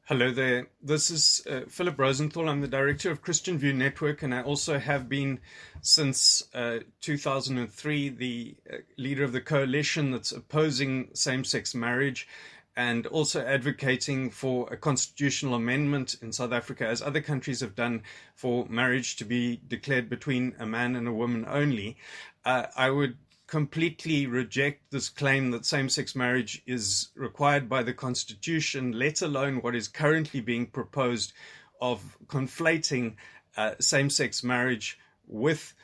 Hello there. This is Philip Rosenthal. I'm the director of Christian View Network, and I also have been since 2003 the leader of the coalition that's opposing same-sex marriage and also advocating for a constitutional amendment in South Africa, as other countries have done, for marriage to be declared between a man and a woman only. I would completely reject this claim that same-sex marriage is required by the Constitution, let alone what is currently being proposed of conflating same-sex marriage with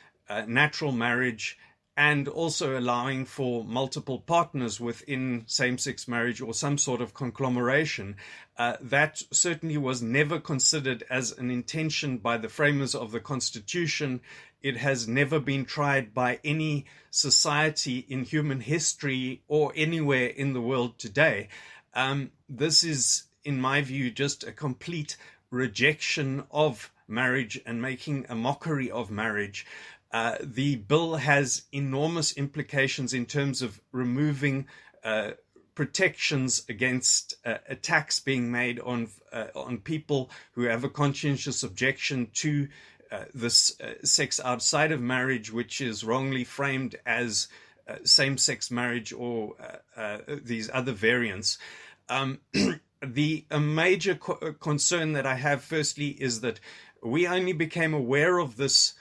natural marriage, and also allowing for multiple partners within same-sex marriage or some sort of conglomeration. That certainly was never considered as an intention by the framers of the Constitution. It has never been tried by any society in human history or anywhere in the world today. This is, in my view, just a complete rejection of marriage and making a mockery of marriage. The bill has enormous implications in terms of removing protections against attacks being made on people who have a conscientious objection to this sex outside of marriage, which is wrongly framed as same-sex marriage or these other variants. The major concern that I have, firstly, is that we only became aware of this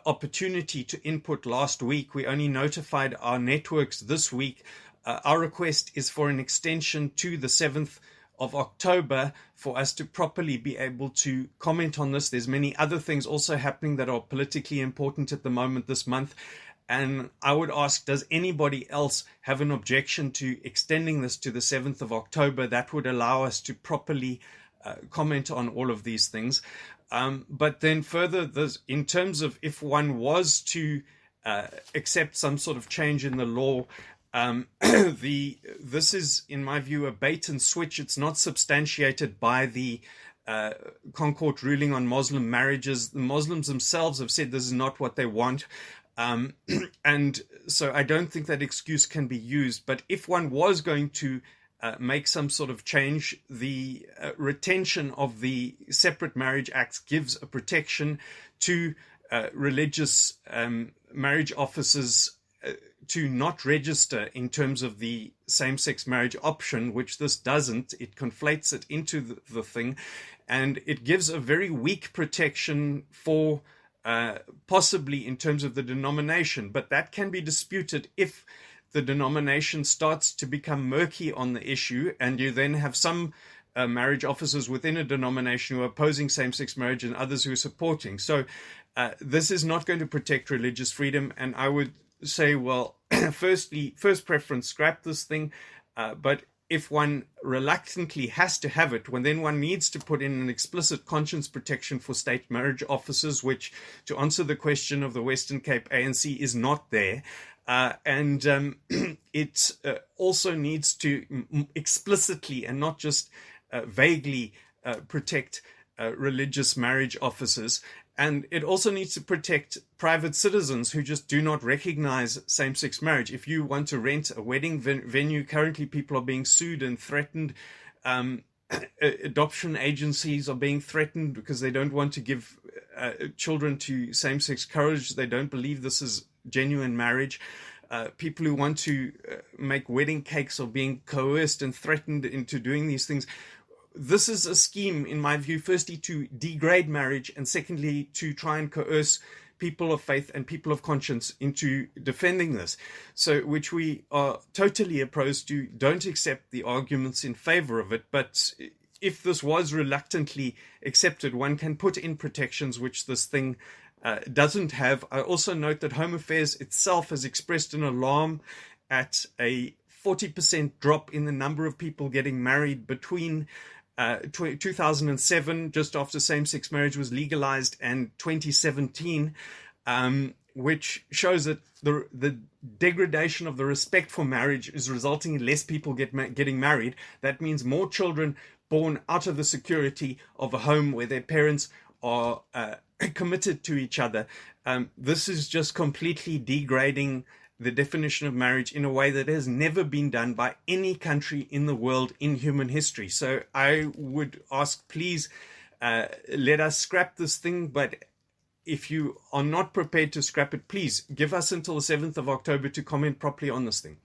opportunity to input last week. We only notified our networks this week. Our request is for an extension to the 7th of October for us to properly be able to comment on this. There's many other things also happening that are politically important at the moment this month. And I would ask, does anybody else have an objection to extending this to the 7th of October? That would allow us to properly comment on all of these things. But then further, in terms of if one was to accept some sort of change in the law, this is, in my view, a bait and switch. It's not substantiated by the Concord ruling on Muslim marriages. The Muslims themselves have said this is not what they want. And so I don't think that excuse can be used. But if one was going to make some sort of change, the retention of the Separate Marriage Act gives a protection to religious marriage officers to not register in terms of the same-sex marriage option, which this doesn't. It conflates it into the thing, and it gives a very weak protection for possibly in terms of the denomination, but that can be disputed if the denomination starts to become murky on the issue, and you then have some marriage officers within a denomination who are opposing same-sex marriage and others who are supporting. So this is not going to protect religious freedom, and I would say, well, first preference, scrap this thing, but if one reluctantly has to have it, then one needs to put in an explicit conscience protection for state marriage officers, which, to answer the question of the Western Cape ANC, is not there. And it also needs to explicitly and not just vaguely protect religious marriage officers. And it also needs to protect private citizens who just do not recognize same-sex marriage. If you want to rent a wedding venue, currently people are being sued and threatened. Adoption agencies are being threatened because they don't want to give children to same-sex couples. They don't believe this is genuine marriage. People who want to make wedding cakes are being coerced and threatened into doing these things. This is a scheme, in my view, firstly to degrade marriage, and secondly to try and coerce people of faith and people of conscience into defending this. So, which we are totally opposed to, don't accept the arguments in favor of it. But if this was reluctantly accepted, one can put in protections which this thing doesn't have. I also note that Home Affairs itself has expressed an alarm at a 40% drop in the number of people getting married between 2007, just after same-sex marriage was legalized, and 2017, which shows that the degradation of the respect for marriage is resulting in less people getting married. That means more children born out of the security of a home where their parents are committed to each other. This is just completely degrading the definition of marriage in a way that has never been done by any country in the world in human history. So I would ask, please, let us scrap this thing. But if you are not prepared to scrap it, please give us until the 7th of October to comment properly on this thing.